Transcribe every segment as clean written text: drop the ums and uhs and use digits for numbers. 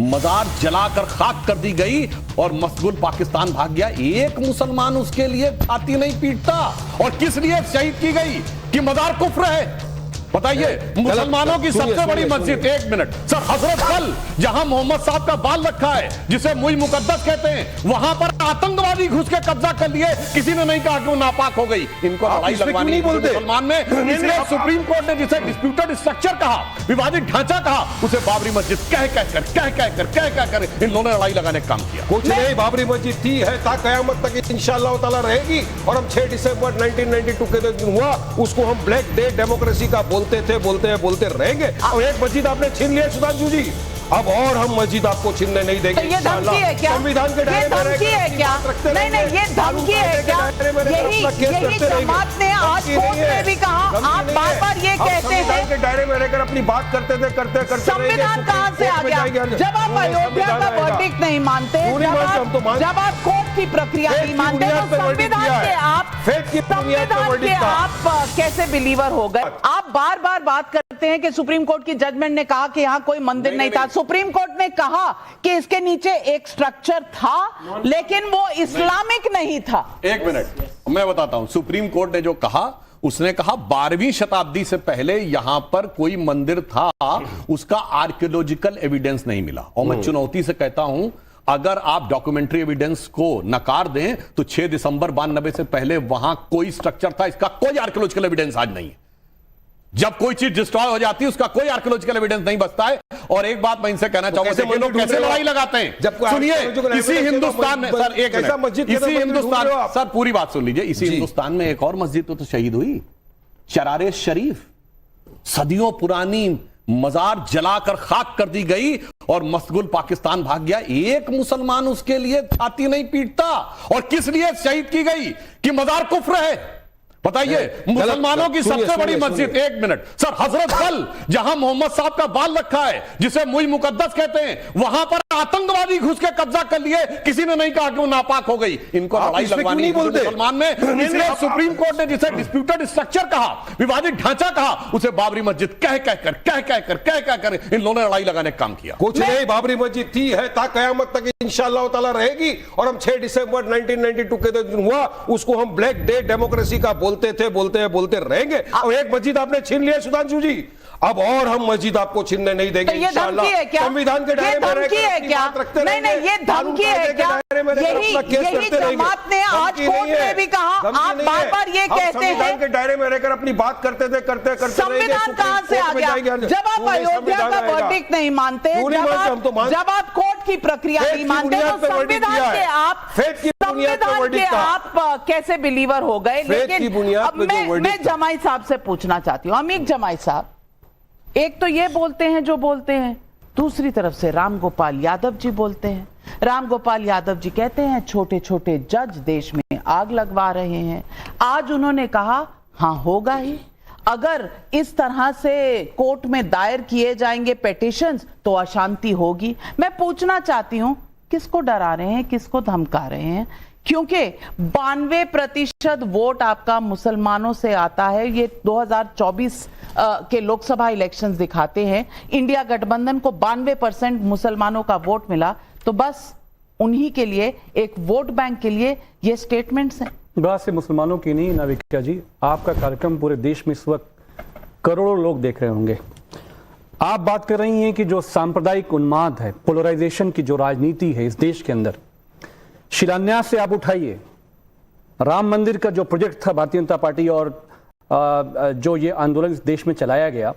मजार जलाकर खाक कर दी गई और मशगूल पाकिस्तान भाग गया। एक मुसलमान उसके लिए छाती नहीं पीटता। और किस लिए शहीद की गई कि मजार कुफ्र है? बताइए, मुसलमानों की सबसे बड़ी मस्जिद, एक मिनट सर, हजरत बल जहां मोहम्मद साहब का बाल रखा है, जिसे मुई मुकद्दस कहते हैं, वहां पर आतंकवादी घुस के कब्जा कर लिए। किसी ने नहीं कहा कि वो नापाक हो गई। इनको लड़ाई लगवानी मुसलमान में, इसलिए सुप्रीम कोर्ट ने जिसे डिस्प्यूटेड स्ट्रक्चर कहा, विवादित ढांचा कहा, उसे बाबरी मस्जिद कह कर इन लोगों ने लड़ाई लगाने का काम किया। कुछ नहीं, बाबरी मस्जिद थी है ता कयामत तक इंशाअल्लाह ताला रहेगी। और हम 6 दिसंबर 1992 के दिन हुआ, उसको हम ब्लैक डे डेमोक्रेसी का बोलते रहेंगे। और एक मस्जिद आपने छीन लिया सुधांशु जी, अब और हम मस्जिद आपको छीनने नहीं देंगे। तो ये धमकी है क्या? संविधान के दायरे में धमकी है क्या? नहीं, ये धमकी है क्या? यही जमात ने आज कोर्ट में भी कहा। आप बार-बार ये कहते हैं संविधान के दायरे में रहकर अपनी बात करते संविधान कहाँ से आ गया? जब आप अयोध्या का वर्डिक्ट नहीं मानते, जब आप कोर्ट की प्रक्रिया नहीं मानते, तो संविधान के आप कैसे बिलीवर हो गए? आप बार बार बात करते हैं कि सुप्रीम कोर्ट की जजमेंट ने कहा कि यहाँ कोई मंदिर नहीं था। सुप्रीम कोर्ट ने कहा कि इसके नीचे एक स्ट्रक्चर था, लेकिन वो इस्लामिक नहीं था। एक मिनट, मैं बताता हूं। सुप्रीम कोर्ट ने जो कहा, उसने कहा 12वीं शताब्दी से पहले यहां पर कोई मंदिर था, उसका आर्कियोलॉजिकल एविडेंस नहीं मिला। और मैं चुनौती से कहता हूं, अगर आप डॉक्यूमेंट्री एविडेंस को नकार दें तो 6 दिसंबर 92 से पहले वहां कोई स्ट्रक्चर था, इसका कोई आर्कियोलॉजिकल एविडेंस आज नहीं है। जब कोई चीज डिस्ट्रॉय हो जाती है, उसका कोई आर्कियोलॉजिकल एविडेंस नहीं बचता है। और एक बात मैं इनसे कहना चाहूंगा, देखिए लोग कैसे लड़ाई लगाते हैं। सुनिए, इसी हिंदुस्तान में सर, एक मिनट, इसी हिंदुस्तान, सर पूरी बात सुन लीजिए। इसी हिंदुस्तान में एक और मस्जिद तो शहीद हुई, शरारे शरीफ, सदियों पुरानी मजार जलाकर खाक कर दी गई और मशगूल पाकिस्तान भाग गया। एक मुसलमान उसके लिए छाती नहीं पीटता। और किस लिए शहीद की गई कि मजार कुफ्र है? बताइए, मुसलमानों की सबसे बड़ी मस्जिद, एक मिनट सर, हजरत बल जहां मोहम्मद साहब का बाल रखा है, जिसे मुई मुकद्दस कहते हैं, वहां पर आतंकवादी घुस के कब्जा कर लिए। किसी ने नहीं कहा कि वो नापाक हो गई। इनको लड़ाई लगवानी मुसलमान में, इसलिए सुप्रीम कोर्ट ने जिसे डिस्प्यूटेड स्ट्रक्चर कहा, विवादित ढांचा कहा, उसे बाबरी मस्जिद कह कर इन लोगों ने लड़ाई लगाने का काम किया। कुछ नहीं, बाबरी मस्जिद थी है ता कयामत तक इंशाअल्लाह ताला रहेगी। और हम 6 दिसंबर 1992 के दिन हुआ, उसको हम ब्लैक डे डेमोक्रेसी का बोलते रहेंगे। और एक मस्जिद आपने छीन लिया सुधांशु जी, अब और हम मस्जिद आपको छीनने नहीं देंगे। तो ये धमकी है क्या? संविधान के दायरे में धमकी है क्या? नहीं, ये धमकी है क्या? यही जमात ने आज कोर्ट में भी कहा। आप बार-बार ये कहते हैं संविधान के दायरे में रहकर अपनी बात करते संविधान कहाँ से आ गया? जब आप अयोध्या का वर्डिक्ट नहीं मानते, जब आप कोर्ट की प्रक्रिया नहीं मानते, तो संविधान के आप कैसे बिलीवर हो गए? लेकिन अब मैं जमाई साहब से पूछना चाहती हूँ, अमीक जमाई साहब, एक तो ये बोलते हैं जो बोलते हैं, दूसरी तरफ से राम गोपाल यादव जी बोलते हैं। राम गोपाल यादव जी कहते हैं छोटे छोटे जज देश में आग लगवा रहे हैं। आज उन्होंने कहा हाँ होगा ही, अगर इस तरह से कोर्ट में दायर किए जाएंगे पिटीशंस तो अशांति होगी। मैं पूछना चाहती हूं, किसको डरा रहे हैं, किसको धमका रहे हैं? क्योंकि 92% वोट आपका मुसलमानों से आता है। ये 2024 के लोकसभा इलेक्शंस दिखाते हैं, इंडिया गठबंधन को 92% मुसलमानों का वोट मिला। तो बस उन्हीं के लिए, एक वोट बैंक के लिए ये स्टेटमेंट्स हैं। बात से मुसलमानों की नहीं नाविका जी, आपका कार्यक्रम पूरे देश में इस वक्त करोड़ों लोग देख रहे होंगे। आप बात कर रही हैं कि जो सांप्रदायिक उन्माद है, पोलराइजेशन की जो राजनीति है इस देश के अंदर, शिलान्यास से आप उठाइए, राम मंदिर का जो प्रोजेक्ट था भारतीय जनता पार्टी और जो ये आंदोलन इस देश में चलाया गया,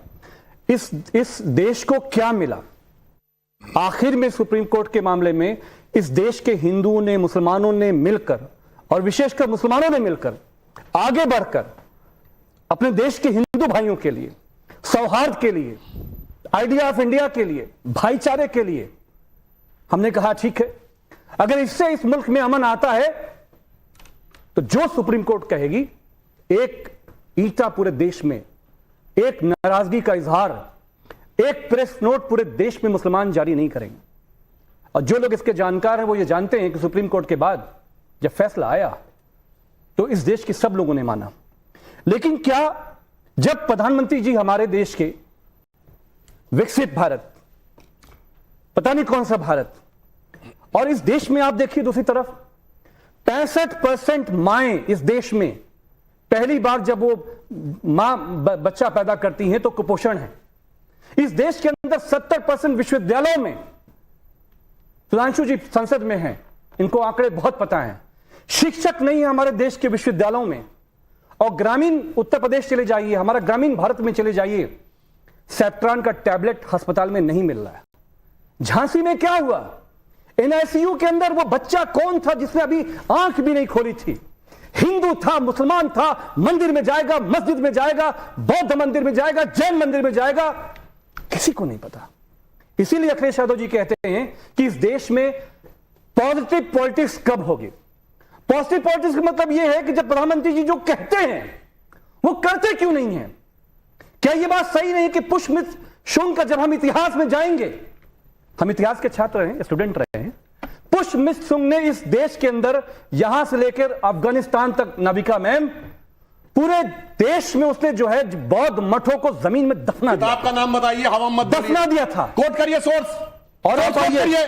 इस देश को क्या मिला? आखिर में सुप्रीम कोर्ट के मामले में इस देश के हिंदुओं ने, मुसलमानों ने मिलकर, और विशेषकर मुसलमानों ने मिलकर आगे बढ़कर अपने देश के हिंदू भाइयों के लिए, सौहार्द के लिए, आइडिया ऑफ इंडिया के लिए, भाईचारे के लिए हमने कहा ठीक है, अगर इससे इस मुल्क में अमन आता है तो जो सुप्रीम कोर्ट कहेगी, एक ईटा पूरे देश में, एक नाराजगी का इजहार, एक प्रेस नोट पूरे देश में मुसलमान जारी नहीं करेंगे। और जो लोग इसके जानकार हैं वो ये जानते हैं कि सुप्रीम कोर्ट के बाद जब फैसला आया तो इस देश के सब लोगों ने माना। लेकिन क्या जब प्रधानमंत्री जी हमारे देश के विकसित भारत, पता नहीं कौन सा भारत। और इस देश में आप देखिए दूसरी तरफ 65% माएं इस देश में पहली बार जब वो मां बच्चा पैदा करती हैं तो कुपोषण है। इस देश के अंदर 70% विश्वविद्यालयों में, सुधांशु जी संसद में हैं, इनको आंकड़े बहुत पता हैं, शिक्षक नहीं है हमारे देश के विश्वविद्यालयों में। और ग्रामीण उत्तर प्रदेश चले जाइए, हमारा ग्रामीण भारत में चले जाइए, सेप्ट्रान का टैबलेट अस्पताल में नहीं मिल रहा है। झांसी में क्या हुआ, एनआईसीयू के अंदर वो बच्चा कौन था जिसने अभी आंख भी नहीं खोली थी, हिंदू था, मुसलमान था, मंदिर में जाएगा, मस्जिद में जाएगा, बौद्ध मंदिर में जाएगा, जैन मंदिर में जाएगा, किसी को नहीं पता। इसीलिए अखिलेश यादव जी कहते हैं कि इस देश में पॉजिटिव पॉलिटिक्स कब होगी। पॉजिटिव पॉलिटिक्स का मतलब यह है कि जब प्रधानमंत्री जी जो कहते हैं वो करते क्यों नहीं है। क्या यह बात सही नहीं कि पुष्पमित्र शुंग का, जब हम इतिहास में जाएंगे, हम इतिहास के छात्र हैं, स्टूडेंट रहे हैं, पुष्पमित्र शुंग ने इस देश के अंदर यहां से लेकर अफगानिस्तान तक, नाविका मैम, पूरे देश में उसने जो है बौद्ध मठों को जमीन में दफना दिया। आपका नाम बताइए, हवा मत दफना दिया था। कोट करिए सोर्स, और बताइए,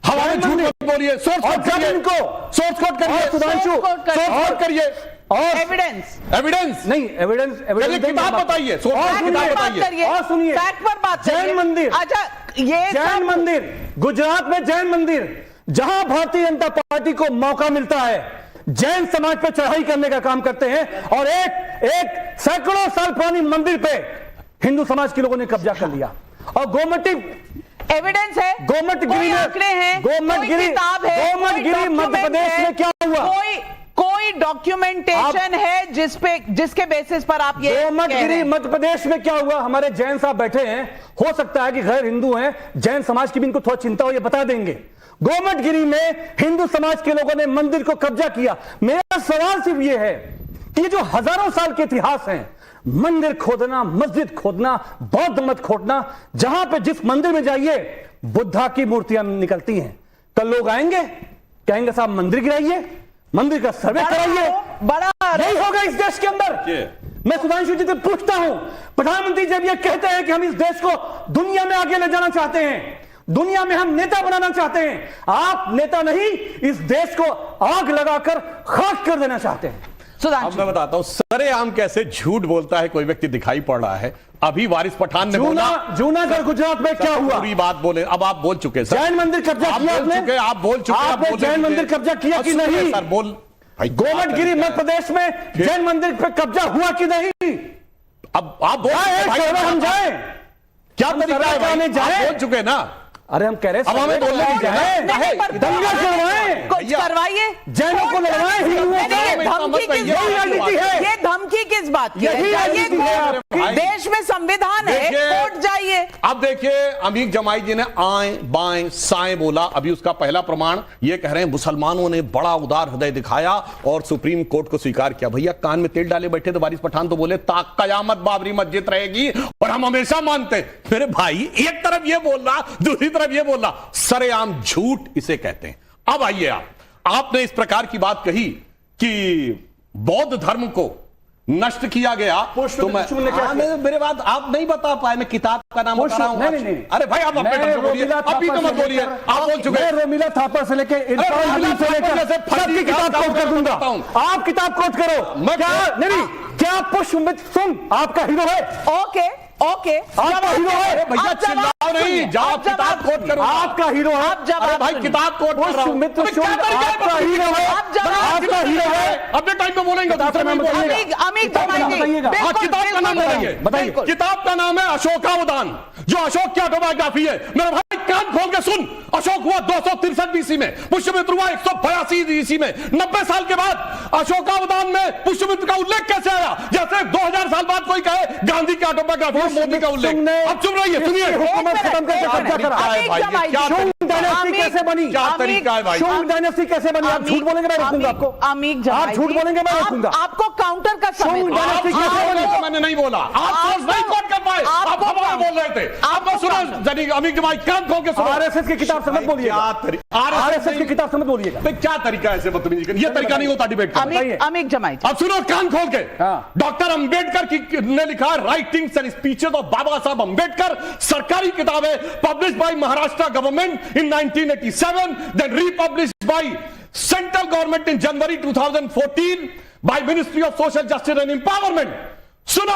हवा में झूठ मत बोलिए, सोर्स और कोट करिए, इनको सोर्स कोट करिए, सुधांशु, सोर्स कोट करिए, और एविडेंस एविडेंस नहीं, एविडेंस किताब बताइए, सोर्स किताब बताइए। और सुनिए, फैक्ट पर बात करिए। जैन मंदिर, अच्छा, ये जैन मंदिर, गुजरात में जैन मंदिर, जहां भारतीय जनता पार्टी को मौका मिलता है जैन समाज पर चढ़ाई करने का काम करते हैं, और एक सैकड़ों साल पुरानी मंदिर पे हिंदू समाज के लोगों ने कब्जा कर लिया। और गोमती एविडेंस है, गोमटगिरी में, आंकड़े हैं, गोमटगिरी, किताब है, गोमटगिरी मध्य प्रदेश में क्या हुआ, कोई डॉक्यूमेंटेशन है जिसके बेसिस पर आप ये गोमटगिरी मध्य प्रदेश में क्या हुआ। हमारे जैन साहब बैठे हैं, हो सकता है कि गैर हिंदू हैं, जैन समाज की भी इनको थोड़ा चिंता हो, ये बता देंगे। गोमटगिरी में हिंदू समाज के लोगों ने मंदिर को कब्जा किया। मेरा सवाल सिर्फ ये है कि ये जो हजारों साल के इतिहास हैं, मंदिर खोदना, मस्जिद खोदना, बौद्ध मत खोदना, जहां पे जिस मंदिर में जाइए बुद्धा की मूर्तियां निकलती हैं, कल लोग आएंगे कहेंगे साहब मंदिर गिराइए, मंदिर का सर्वे कराइए, बड़ा नहीं होगा इस देश के अंदर। मैं सुधांशु जी से पूछता हूं, प्रधानमंत्री जब ये कहते हैं कि हम इस देश को दुनिया में आगे ले जाना चाहते हैं, दुनिया में हम नेता बनाना चाहते हैं, आप नेता नहीं, इस देश को आग लगाकर खाक कर देना चाहते हैं। अब मैं बताता हूं सरेआम कैसे झूठ बोलता है कोई व्यक्ति दिखाई पड़ रहा है। अभी वारिस पठान ने बोला, जूनागढ़ गुजरात में क्या हुआ, पूरी बात बोले। अब आप बोल चुके सर, जैन मंदिर कब्जा किया आपने, आप बोल चुके, आपने जैन मंदिर कब्जा किया कि नहीं सर? बोल भाई, गोमटगिरी मध्य प्रदेश में जैन मंदिर पर कब्जा हुआ कि नहीं? अब आप बोल, हम जाए, क्या तरीका है भाई? जाए, बोल चुके ना, अरे हम कह रहे हैं हमें बोलने की जाए, दंगा करवाएं, कुछ करवाइए, जैनों को लड़वाएं, हिंदुओं धमकी किस बात की है? ये धमकी किस बात की है? ये देश में संविधान है, कोर्ट जाइए। अब देखिए, अमीर जमाई जी ने आए बाएं साएं बोला। अभी उसका पहला प्रमाण ये कह रहे हैं मुसलमानों ने बड़ा उदार हृदय दिखाया और सुप्रीम कोर्ट को स्वीकार किया। भैया कान में तेल डाले बैठे तो वारिस पठान तो बोले कयामत बाबरी मस्जिद रहेगी और हम हमेशा मानते। मेरे भाई, एक तरफ ये बोल रहा, दूसरी तरफ ये बोल रहा, सरेआम झूठ इसे कहते हैं। अब आइए, आपने इस प्रकार की बात कही कि बौद्ध धर्म को नष्ट किया गया, तो मेरे बात आप नहीं बता पाए। मैं किताब का नाम बता रहा हूं। अरे भाई, आप अपने ढंग से बोलिए, अभी तो मत बोलिए, आप बोल चुके हैं। रोमिला थापर से लेके सबकी किताब कोट कर दूंगा, आप किताब कोट करो। मैं क्या पुष्पमित्र शुंग आपका हीरो है? ओके, आपका हीरो है भैया, चिल्लाओ नहीं, जाओ किताब कोट करो। आपका हीरो है, अरे भाई किताब कोट कर रहा हूं। पुष्पमित्र शुंग आपका हीरो है, आपका हीरो है। अपने टाइम पे बोलेंगे, दूसरे में बोलेंगे। किताब का नाम बताइए। किताब का नाम है अशोकावदान, जो अशोक की ऑटोबायोग्राफी है। मेरा भाई कान खोल के सुन, अशोक हुआ 263 बीसी में, पुष्यमित्र हुआ 182 बीसी में। 90 साल के बाद अशोकावदान में पुष्यमित्र का उल्लेख कैसे आया? जैसे 2000 साल बाद कोई कहे गांधी की ऑटोबायोग्राफी में मोदी का उल्लेख। अब चुप रहिए, सुनिए। हुकूमत खत्म करके कब्जा करा। क्या डायनेस्टी कैसे बनी? क्या तरीका है भाई? शुंग डायनेस्टी कैसे बनी? आप झूठ बोलेंगे मैं रोकूंगा आपको। आप झूठ बोलेंगे मैं रोकूंगा आपको काउंटर का समय शुंग डायनेस्टी कैसे बनी? मैंने नहीं बोला, आप सोच नहीं कोट कर पाए, आप हवा में बोल रहे थे। आपको सुना अमीक जमाई, कान खोल के सुनो। आरएसएस की किताब से मत बोलिएगा, आरएसएस की किताब से मत बोलिएगा। तो क्या तरीका है ऐसे बदतमीजी करने? ये तरीका नहीं होता डिबेट का। अमीक जमाई, अब सुनो कान खोल के। हाँ। डॉक्टर अंबेडकर ने लिखा writings and speeches of Babasaheb Ambedkar, सरकारी किताब है, published by Maharashtra government in 1987, then republished by central government in January 2014 by ministry of social justice and empowerment. सुना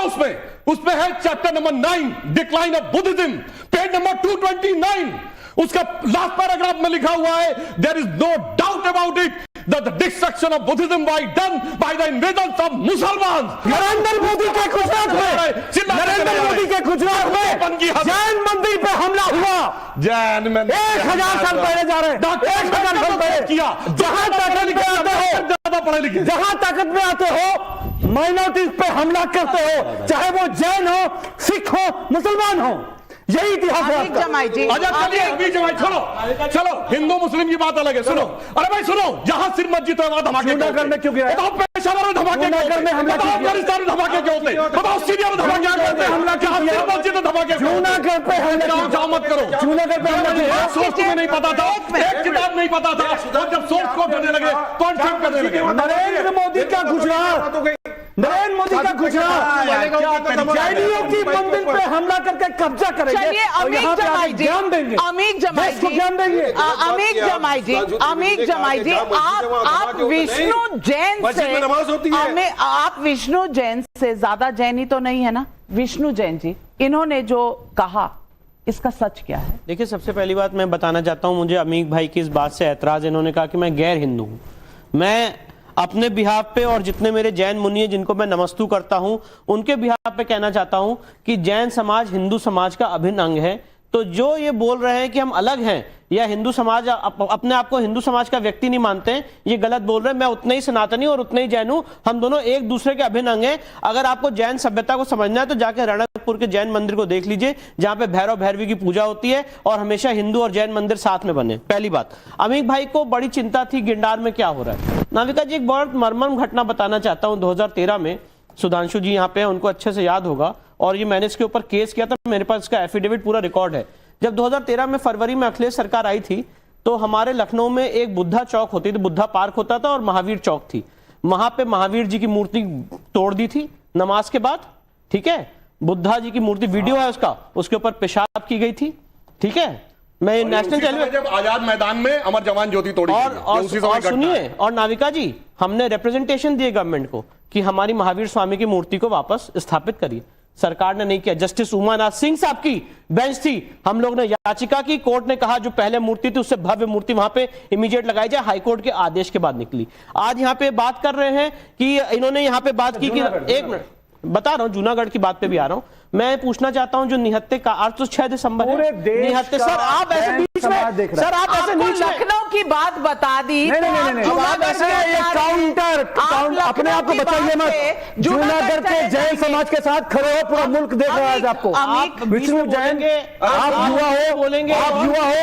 उसमें है chapter number 9 decline of Buddhism, page number 229, उसका last paragraph में लिखा हुआ है there is no doubt about it that the destruction of Buddhism was done by the invasions of Muslims। Narendra Modi के गुजरात में जैन मंदिर पे हमला हुआ। जैन में 1000 साल पहले जा रहे हैं, 1000 साल पहले किया। जहां ताकत में आते हो, ज्यादा पढ़े लिखे, जहां ताकत में आते हो माइनॉरिटीज पे हमला करते हो, चाहे वो जैन हो, सिख हो, मुसलमान हो। यही इतिहास है आपका। अच्छा चलिए अमीक जमाई छोड़ो, चलो हिंदू मुस्लिम की बात अलग है। सुनो, अरे भाई सुनो, जहां सिर्फ मस्जिद है वहां धमाके जूनागढ़ में क्यों गिरा? बताओ पेशावर में धमाके क्यों होते? बताओ अफगानिस्तान में धमाके क्यों होते? बताओ सीरिया में धमाके क्यों होते? हमला क्या सिर्फ मस्जिद में धमाके? जूनागढ़ पे हमला जाओ मत करो। जूनागढ़ पे हमला सोर्स तुम्हें नहीं पता था, एक किताब नहीं पता था, और जब सोर्स कोट करने लगे कॉन्सेप्ट करने लगे। नरेंद्र मोदी का गुजरात, नरेंद्र मोदी का गुजरात जैनियों की मंदिर पे हमला करके कब्जा करेंगे। चलिए अमीक जमाई जी, अमीक जमाई जी, अमीक जमाई जी, अमीक जमाई जी, आप विष्णु जैन से, आप विष्णु जैन से ज्यादा जैनी तो नहीं है ना? विष्णु जैन जी, इन्होंने जो कहा इसका सच क्या है? देखिए, सबसे पहली बात मैं बताना चाहता हूं, मुझे अमीक भाई की इस बात से ऐतराज। इन्होंने कहा कि मैं गैर हिंदू हूं। मैं अपने बिहाफ पे और जितने मेरे जैन मुनि हैं जिनको मैं नमस्तु करता हूं, उनके बिहाफ पे कहना चाहता हूं कि जैन समाज हिंदू समाज का अभिन्न अंग है। तो जो ये बोल रहे हैं कि हम अलग हैं या हिंदू समाज अपने आप को हिंदू समाज का व्यक्ति नहीं मानते हैं, ये गलत बोल रहे हैं। मैं उतना ही सनातनी और उतना ही जैन हूं, हम दोनों एक दूसरे के अभिन्न अंग हैं। अगर आपको जैन सभ्यता को समझना है तो जाके रणकपुर के जैन मंदिर को देख लीजिए, जहां पे भैरव भैरवी की पूजा होती है और हमेशा हिंदू और जैन मंदिर साथ में बने। पहली बात। अमीक भाई को बड़ी चिंता थी गिरनार में क्या हो रहा है। नाविका जी, एक बहुत मर्मम घटना बताना चाहता हूं। 2013 में सुधांशु जी यहाँ पे, उनको अच्छे से याद होगा, और ये मैंने इसके ऊपर केस किया था, मेरे पास इसका एफिडेविट पूरा रिकॉर्ड है। जब 2013 में फरवरी में अखिलेश सरकार आई थी तो हमारे लखनऊ में एक बुद्धा चौक होती थी, बुद्धा पार्क होता था और महावीर चौक थी। वहां पे महावीर जी की मूर्ति तोड़ दी थी नमाज के बाद, ठीक है। बुद्धा जी की मूर्ति, वीडियो है उसका, उसके ऊपर पेशाब की गई थी, ठीक है। मैं नेशनल टेलीविजन, जब आजाद मैदान में अमर जवान ज्योति तोड़ी और सुनिए, और नाविका जी, हमने रिप्रेजेंटेशन दिए गवर्नमेंट को कि हमारी महावीर स्वामी की मूर्ति को वापस स्थापित करिए। सरकार ने नहीं किया। जस्टिस उमानाथ सिंह साहब की बेंच थी, हम लोग ने याचिका की, कोर्ट ने कहा जो पहले मूर्ति थी उससे भव्य मूर्ति वहां पे इमीडिएट लगाई जाए, हाईकोर्ट के आदेश के बाद निकली। आज यहां पे बात कर रहे हैं कि इन्होंने यहां पे बात की कि, एक मिनट बता रहा हूं, जूनागढ़ की बात पे भी आ रहा हूं। मैं पूछना चाहता हूं जो निहत्ते का आज तो 6 दिसंबर है, निहत्ते, सर आप ऐसे बीच में, सर आप ऐसे लखनऊ की बात बता दी, काउंटर अपने आप को बचाइए मत। जूनागढ़ के जैन समाज के साथ खड़े हो, पूरा मुल्क देख रहा है आपको। विष्णु जैन, आप युवा हो, बोलेंगे आप युवा हो,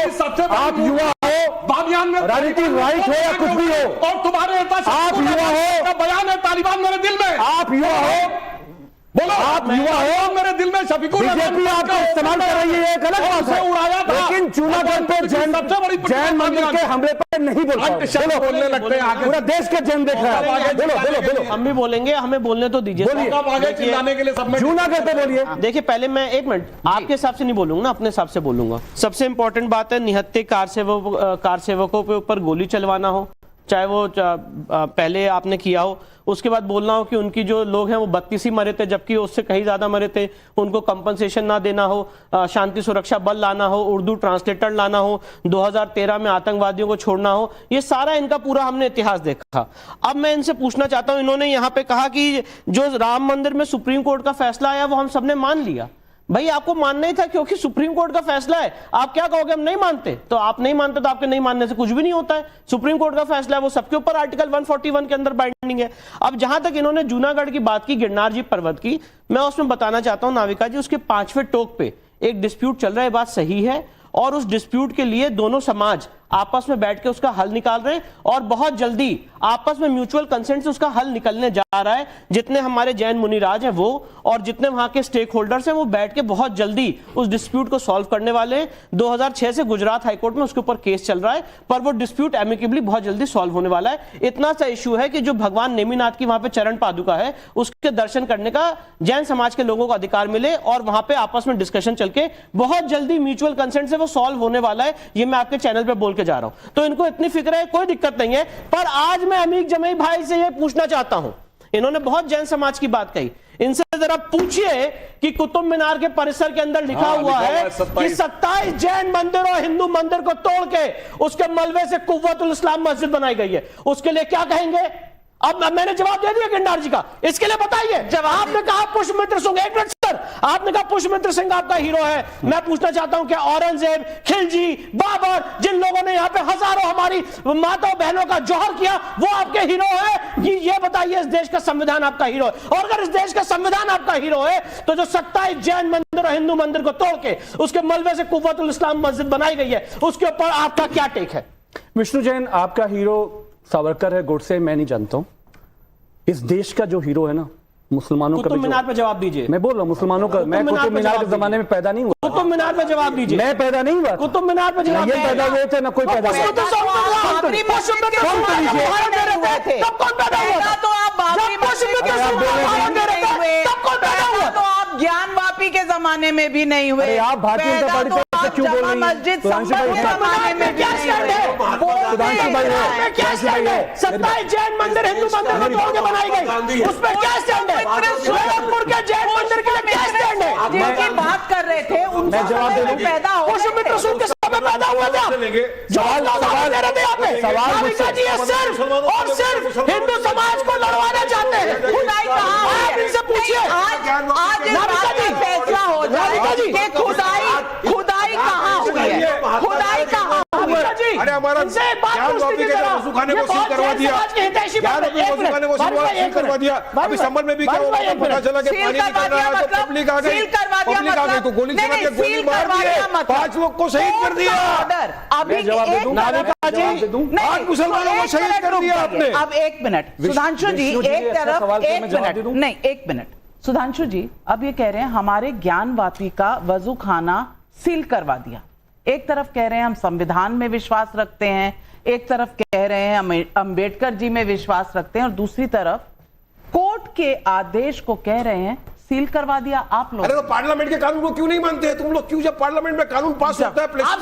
आप युवा हो, राजनीति राइट हो या कुछ भी हो, और तुम्हारे आप युवा हो, बयान है तालिबान मेरे दिल में, आप युवा हो, बोलो आप युवा हो, मेरे दिल में शफीकुर बीजेपी आपको इस्तेमाल कर रही है, एक अलग बात है, उड़ाया था। लेकिन जूनागढ़ पे जैन मंदिर के हमले पर नहीं बोल पाओ, बोलने लगते हैं, पूरा देश का जैन देख रहा है। बोलो, हम भी बोलेंगे, हमें बोलने तो दीजिए। जूनागढ़ पे बोलिए। देखिए, पहले मैं एक मिनट आपके हिसाब से नहीं बोलूंगा ना, अपने हिसाब से बोलूंगा। सबसे इंपॉर्टेंट बात है, निहत्ते कार सेवकों के ऊपर गोली चलवाना हो, चाहे वो पहले आपने किया हो, उसके बाद बोलना हो कि उनकी जो लोग हैं वो 32 ही मरे थे जबकि उससे कहीं ज्यादा मरे थे, उनको कंपनसेशन ना देना हो, शांति सुरक्षा बल लाना हो, उर्दू ट्रांसलेटर लाना हो, 2013 में आतंकवादियों को छोड़ना हो, ये सारा इनका पूरा हमने इतिहास देखा। अब मैं इनसे पूछना चाहता हूं, इन्होंने यहाँ पे कहा कि जो राम मंदिर में सुप्रीम कोर्ट का फैसला आया वो हम सबने मान लिया। भाई आपको मानना ही था क्योंकि सुप्रीम कोर्ट का फैसला है। आप क्या कहोगे, हम नहीं मानते? तो आप नहीं मानते तो आपके नहीं मानने से कुछ भी नहीं होता है। सुप्रीम कोर्ट का फैसला है, वो सबके ऊपर आर्टिकल 141 के अंदर बाइंडिंग है। अब जहां तक इन्होंने जूनागढ़ की बात की, गिरनार जी पर्वत की, मैं उसमें बताना चाहता हूं नाविका जी, उसके 5वें टोक पे एक डिस्प्यूट चल रहा है, बात सही है, और उस डिस्प्यूट के लिए दोनों समाज आपस में बैठ के उसका हल निकाल रहे हैं और बहुत जल्दी आपस में म्यूचुअल कंसेंट से उसका हल निकलने जा रहा है। जितने हमारे जैन मुनिराज हैं वो और जितने वहां के स्टेक होल्डर्स हैं वो बैठ के बहुत जल्दी उस डिस्प्यूट को सॉल्व करने वाले हैं। 2006 से गुजरात हाईकोर्ट में उसके ऊपर केस चल रहा है, पर वो डिस्प्यूट एमिकेबली बहुत जल्दी सॉल्व होने वाला है। इतना सा इश्यू है कि जो भगवान नेमिनाथ की वहां पे चरण पादुका है उसके दर्शन करने का जैन समाज के लोगों को अधिकार मिले और वहां पे आपस में डिस्कशन चल के बहुत जल्दी म्यूचुअल कंसेंट से वो सॉल्व होने वाला है। ये मैं आपके चैनल पे बोल के जा रहा हूं, तो इनको इतनी फिक्र है, कोई दिक्कत नहीं है। पर आज मैं अमीक जमई भाई से ये पूछना चाहता हूं, इन्होंने बहुत जैन समाज की बात कही, इनसे जरा पूछिए कि कुतुब मीनार के परिसर के अंदर लिखा हुआ है कि 27 जैन मंदिर और हिंदू मंदिर को तोड़ के उसके मलबे से कुव्वतुल इस्लाम मस्जिद बनाई गई है, उसके लिए क्या कहेंगे? अब मैंने जवाब दे दिया किंडार जी का, इसके लिए बताइए। जब आपने कहा पुष्पमित्र सिंह, एक मिनट सर, आपने कहा पुष्पमित्र सिंह आपका हीरो है, मैं पूछना चाहता हूं कि औरंगजेब, खिलजी, बाबर, जिन लोगों ने यहां पे हजारों हमारी माताओं बहनों का जौहर किया, वो आपके हीरो है? ये बताइए, इस देश का संविधान आपका हीरो है? और अगर इस देश का संविधान आपका हीरो है तो जो 27 जैन मंदिर और हिंदू मंदिर को तोड़ के उसके मलबे से कुव्वतुल इस्लाम मस्जिद बनाई गई है, उसके ऊपर आपका क्या टेक है? विष्णु जैन, आपका हीरो सावरकर है, गोडसे मैं नहीं जानता हूं। इस देश का जो हीरो है ना, मुसलमानों का। कुतुब मीनार पे जवाब दीजिए। मैं बोल रहा हूं मुसलमानों का, मैं कुतुब मीनार के जमाने में पैदा नहीं हुआ। कुतुब मीनार पे जवाब दीजिए। मैं पैदा नहीं हुआ, कुतुब मीनार पे जवाब ये पैदा हुए थे ना कोई पैदा हुआ। तो आप ज्ञानवापी के जमाने में भी नहीं हुए। आप भारतीय जनता पार्टी से क्यों बोल रही हैं? मस्जिद जमाने में भी नहीं हुए। 27 जैन मंदिर हिंदू मंदिर को तोड़ के बनाई गई, उस पर क्या स्टैंड है? गोरखपुर के जैन मंदिर के लिए क्या स्टैंड है? जिनकी बात कर रहे थे उनसे पैदा हो पुष्पमित्र सिंह के समय पैदा हुआ था। सिर्फ और सिर्फ हिंदू समाज को लड़वाना चाहते हैं। खुदाई कहाँ हुई है? इनसे पूछिए। आज इस बात पे फैसला हो जाए कि खुदाई कहाँ हुई है, खुदाई कहाँ हुई है? अरे हमारा ज्ञानवापी के वसूल खाने को सील करवा दिया, ज्ञानवापी वसूल खाने को सील करवा दिया। अभी संबल में भी क्या हुआ, पता चला कि पानी निकल रहा है तो पब्लिक आ गई, पब्लिक आ गई तो गोली चला के गोली मार दिए, 5 लोग को शहीद कर दिया। अभी आज मुसलमानों को शहीद कर दिया आपने। अब एक मिनट सुधांशु जी, एक तरफ एक मिनट नहीं, एक मिनट सुधांशु जी, अब ये कह रहे हैं हमारे ज्ञानवापी का वजू खाना सील करवा दिया। एक तरफ कह रहे हैं हम संविधान में विश्वास रखते हैं, एक तरफ कह रहे हैं हम अंबेडकर जी में विश्वास रखते हैं, और दूसरी तरफ कोर्ट के आदेश को कह रहे हैं सील करवा दिया आप लोग। अरे तो पार्लियामेंट के कानून को क्यों नहीं मानते तुम लोग? क्यों जब पार्लियामेंट में कानून पास होता है आज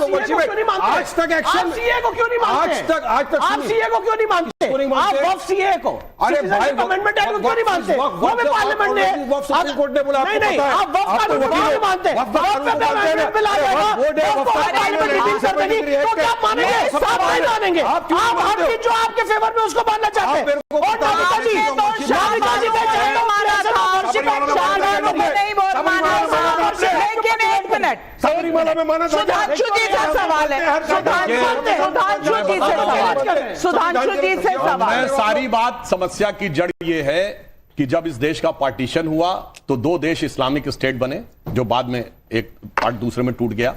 तक एक्शन, सीए को क्यों नहीं मानते? आज तक आप सीए को क्यों नहीं मानते? आप वक्फ सीए को, अरे भाई अमेंडमेंट एक्ट को क्यों नहीं मानते? वो भी पार्लियामेंट ने, सुप्रीम कोर्ट ने बोला आपको नहीं, आप वक्फ कानून को क्यों नहीं मानते? वक्फ अमेंडमेंट बिल आ जाएगा, पार्लियामेंट मीटिंग कर देगी, तो क्या मानेंगे? सब नहीं मानेंगे। आप हर चीज जो आपके फेवर में उसको मानना चाहते हैं। और नाविका जी, नाविका जी ने चाहे तो मारा था, नहीं बोल माना, लेकिन एक मिनट सबरीमाला में माना था। सुधांशु जी से सवाल है, सुधांशु जी से सवाल। मैं सारी बात, समस्या की जड़ ये है कि जब इस देश का पार्टीशन हुआ तो 2 देश इस्लामिक स्टेट बने, जो बाद में एक पार्ट दूसरे में टूट गया,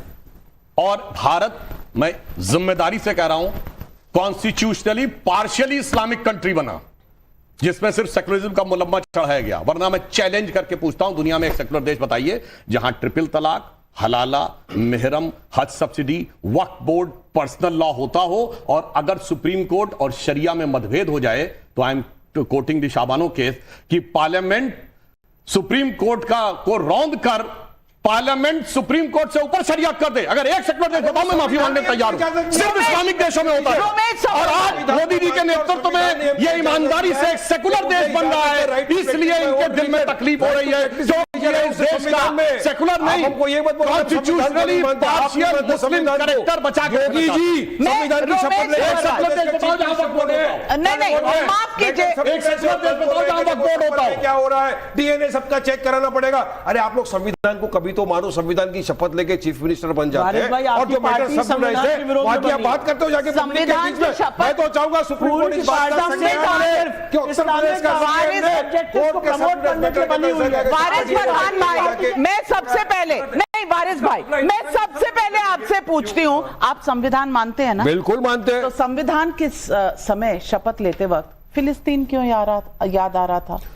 और भारत, मैं जिम्मेदारी से कह रहा हूं, कॉन्स्टिट्यूशनली पार्शियली इस्लामिक कंट्री बना, जिसमें सिर्फ सेकुलरिज्म का मुलम्मा चढ़ाया गया। वरना मैं चैलेंज करके पूछता हूं, दुनिया में एक सेकुलर देश बताइए जहां ट्रिपल तलाक, हलाला, मेहरम, हज सब्सिडी, वक्फ बोर्ड, पर्सनल लॉ होता हो, और अगर सुप्रीम कोर्ट और शरिया में मतभेद हो जाए तो I am quoting the Shahbano case कि पार्लियामेंट सुप्रीम कोर्ट को रौंद कर पार्लियामेंट सुप्रीम कोर्ट से ऊपर शरियत कर दे। अगर एक सेकुलर देश बताओ, मैं माफी मांगने तैयार हूं। सिर्फ इस्लामिक देशों में होता है, और आज मोदी जी के नेतृत्व में ये ईमानदारी से एक सेकुलर देश बन रहा है, इसलिए इनके दिल में तकलीफ हो रही है। जो इस देश का सेकुलर नहीं, कॉन्स्टिट्यूशनली पार्शियल मुस्लिम कैरेक्टर बचा के योगी जी संविधान की शपथ ले, एक सेकुलर देश बताओ जहां वक्फ बोर्ड है। नहीं, माफ कीजिए, एक सेकुलर देश बताओ जहां वक्फ बोर्ड होता है। क्या हो रहा है? डीएनए सबका चेक कराना पड़ेगा। अरे आप लोग संविधान को कभी तो मानो, संविधान की शपथ लेके चीफ मिनिस्टर बन जाते हैं, और जो मैटर सब बाकी आप बात करते हो जाके पब्लिक के बीच में। मैं तो चाहूंगा सुप्रीम कोर्ट इस बात का वारिस फरहान भाई, मैं सबसे पहले, नहीं वारिस भाई, मैं सबसे पहले आपसे पूछती हूँ, आप संविधान मानते हैं ना? बिल्कुल मानते हैं। तो संविधान किस समय शपथ लेते वक्त फिलिस्तीन क्यों याद आ रहा था?